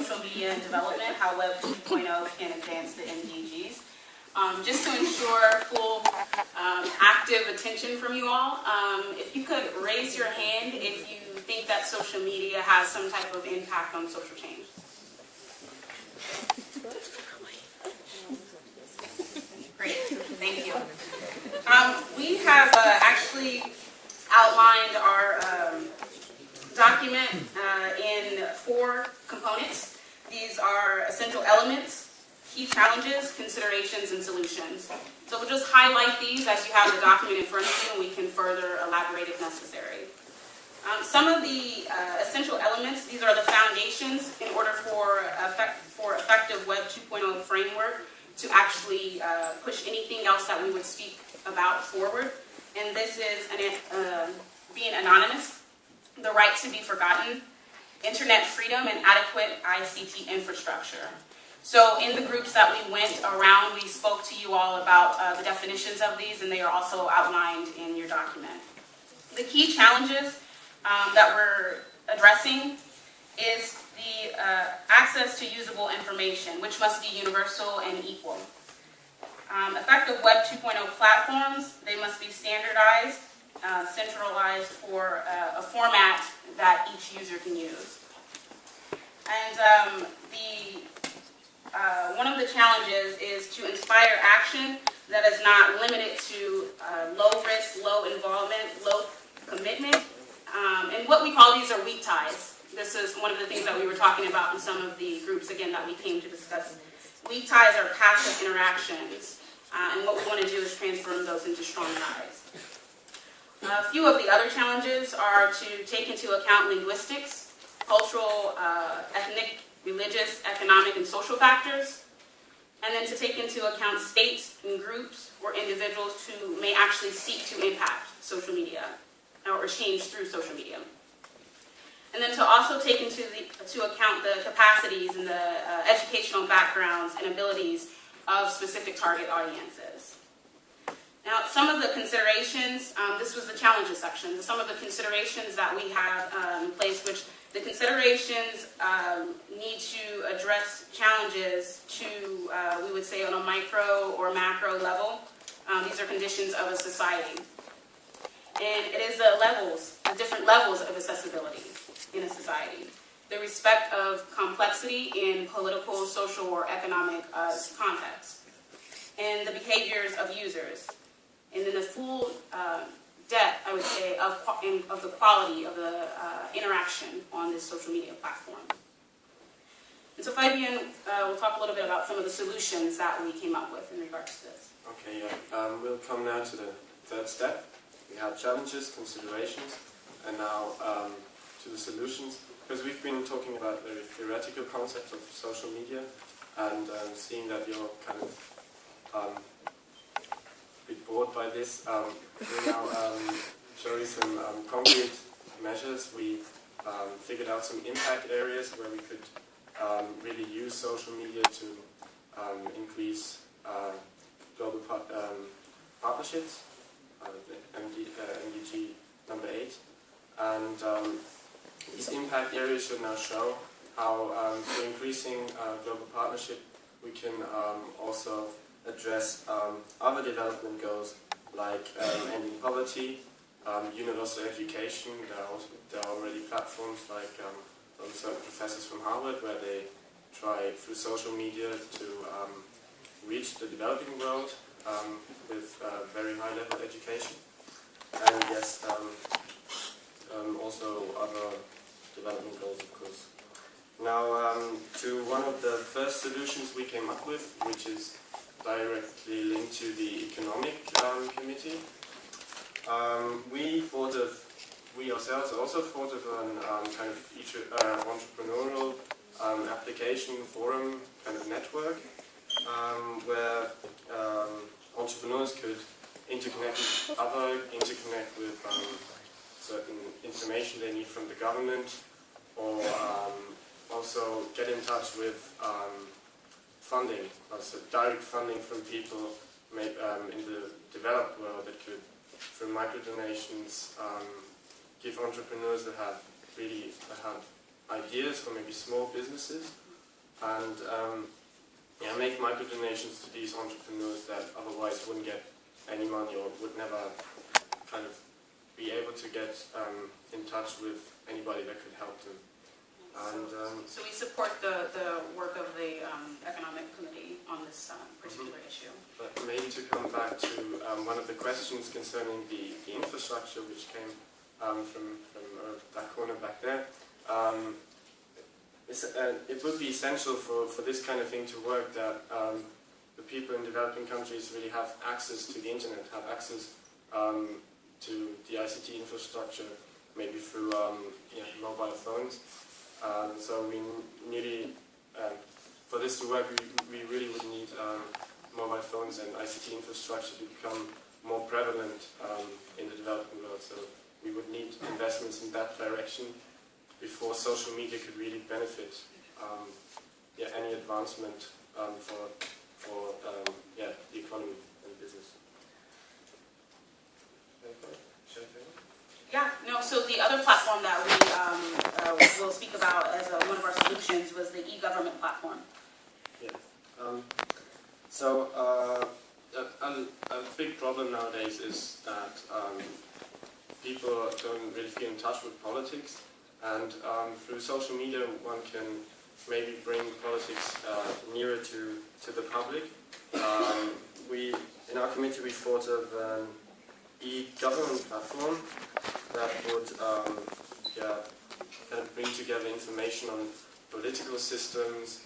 social media development, how Web 2.0 can advance the MDGs. Just to ensure full active attention from you all, if you could raise your hand if you think that social media has some type of impact on social change. Great, thank you. We have actually outlined our document in 4 components. These are essential elements, key challenges, considerations, and solutions. So we'll just highlight these as you have the document in front of you, and we can further elaborate if necessary. Some of the essential elements, these are the foundations in order for effective Web 2.0 framework to actually push anything else that we would speak about forward. And this is being anonymous, the right to be forgotten, internet freedom, and adequate ICT infrastructure. So in the groups that we went around, we spoke to you all about the definitions of these, and they are also outlined in your document. The key challenges that we're addressing is the access to usable information, which must be universal and equal. Effective Web 2.0 platforms, they must be standardized, centralized for a format that each user can use. And one of the challenges is to inspire action that is not limited to low risk, low involvement, low commitment. And what we call these are weak ties. This is one of the things that we were talking about in some of the groups, again, that we came to discuss. Weak ties are passive interactions, and what we want to do is transform those into strong ties. A few of the other challenges are to take into account linguistics, cultural, ethnic, religious, economic, and social factors, and then to take into account states and groups or individuals who may actually seek to impact social media or change through social media. And then to also take into account the capacities and the educational backgrounds and abilities of specific target audiences. Now, some of the considerations, this was the challenges section, some of the considerations that we have in place, which the considerations need to address challenges to, we would say, on a micro or macro level. These are conditions of a society. And it is the different levels of accessibility in a society. The respect of complexity in political, social, or economic context. And the behaviors of users. And then the full depth, I would say, of the quality of the interaction on this social media platform. And so Fabian will talk a little bit about some of the solutions that we came up with in regards to this. Okay, yeah. We'll come now to the third step. We have challenges, considerations, and now to the solutions. Because we've been talking about very theoretical concepts of social media, and seeing that you're kind of a bit bored by this, we'll now show you some concrete measures. We figured out some impact areas where we could really use social media to increase global partnerships, MDG number 8. And these impact areas should now show how, through increasing global partnership, we can also address other development goals like ending poverty, universal education. There are already platforms like from certain professors from Harvard where they try through social media to reach the developing world with very high level education. And yes, also other development goals, of course. Now to one of the first solutions we came up with, which is directly linked to the Economic Committee. We ourselves also thought of an kind of entrepreneurial application forum kind of network where entrepreneurs could interconnect with certain information they need from the government, or also get in touch with funding, also direct funding from people in the developed world that could, through micro-donations, give entrepreneurs that have ideas for maybe small businesses, and yeah, make micro donations to these entrepreneurs that otherwise wouldn't get any money or would never kind of be able to get in touch with anybody that could help them. And so we support the work of the Economic Committee on this particular issue. But maybe to come back to one of the questions concerning the infrastructure, which came from that corner back there. It would be essential for this kind of thing to work that the people in developing countries really have access to the internet, have access to the ICT infrastructure, maybe through mobile phones. So we really, for this to work, we really would need mobile phones and ICT infrastructure to become more prevalent in the developing world. So we would need investments in that direction before social media could really benefit any advancement for the economy and business. Yeah, no, so the other platform that we will speak about as one of our solutions was the e-government platform. Yeah. A big problem nowadays is that people don't really feel in touch with politics, and through social media one can maybe bring politics nearer to the public. In our committee we thought of an e-government platform that would kind of bring together information on political systems,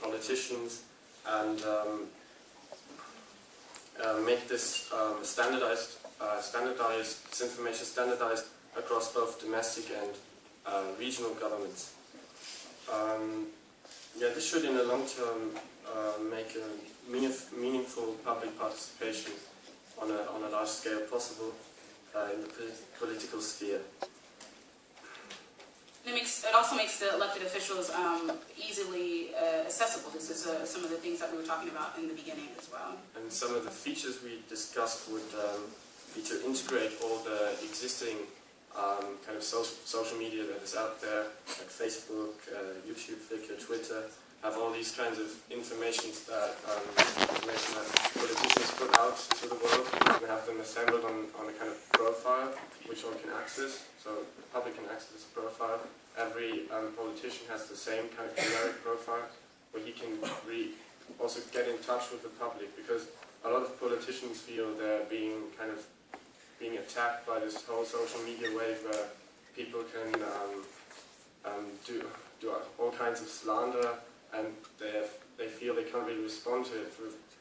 politicians, and make this standardized this information standardized across both domestic and regional governments. This should in the long term make a meaningful public participation on a large scale possible in the political sphere. It also makes the elected officials easily accessible. This is some of the things that we were talking about in the beginning as well. And some of the features we discussed would be to integrate all the existing kind of social media that is out there, like Facebook, YouTube, Flickr, Twitter, have all these kinds of information that politicians put out to the world, and have them assembled on a kind of profile which one can access, so the public can access this profile. Every politician has the same kind of generic profile, where he can also get in touch with the public, because a lot of politicians feel they're being attacked by this whole social media wave where people can do all kinds of slander, and they feel they can't really respond to it.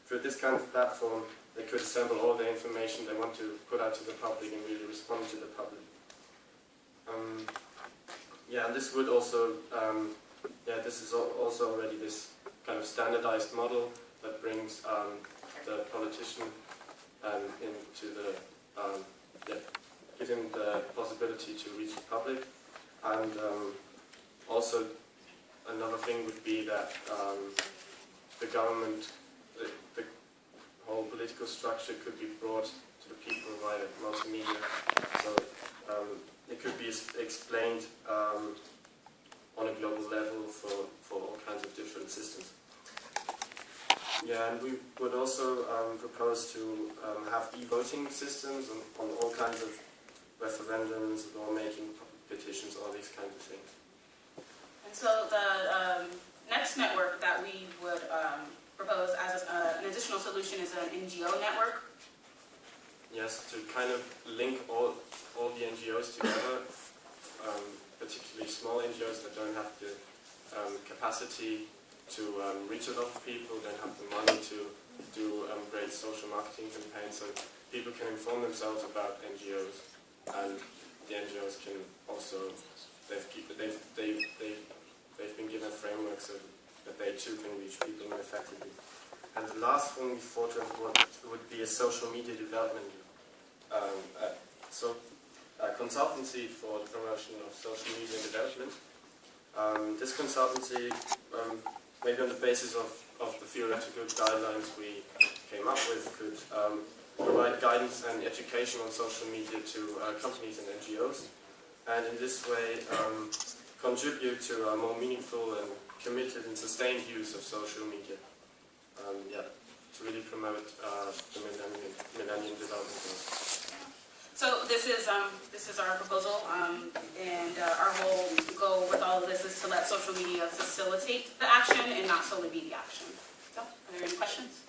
Through this kind of platform, they could assemble all the information they want to put out to the public and really respond to the public. And this would also, this is also already this kind of standardized model that brings the politician into the, gives him the possibility to reach the public. And also another thing would be that the government, the whole political structure could be brought to the people via multimedia. So it could be explained on a global level for all kinds of different systems. And we would also propose to have e-voting systems on all kinds of referendums, lawmaking, petitions, all these kinds of things. And so the next network that we would propose as an additional solution is an NGO network. Yes, to kind of link all the NGOs together, particularly small NGOs that don't have the capacity to reach a lot of people, don't have the money to do great social marketing campaigns, so people can inform themselves about NGOs, and the NGOs can also, they've been given frameworks so that they too can reach people more effectively. And the last thing we thought of would be a social media development, consultancy for the promotion of social media development. This consultancy, maybe on the basis of the theoretical guidelines we came up with, could provide guidance and education on social media to companies and NGOs, and in this way contribute to a more meaningful and committed and sustained use of social media. Yeah, to really promote the Millennium Development Goals. So this is our proposal, and our whole goal with all of this is to let social media facilitate the action and not solely be the action. So, are there any questions?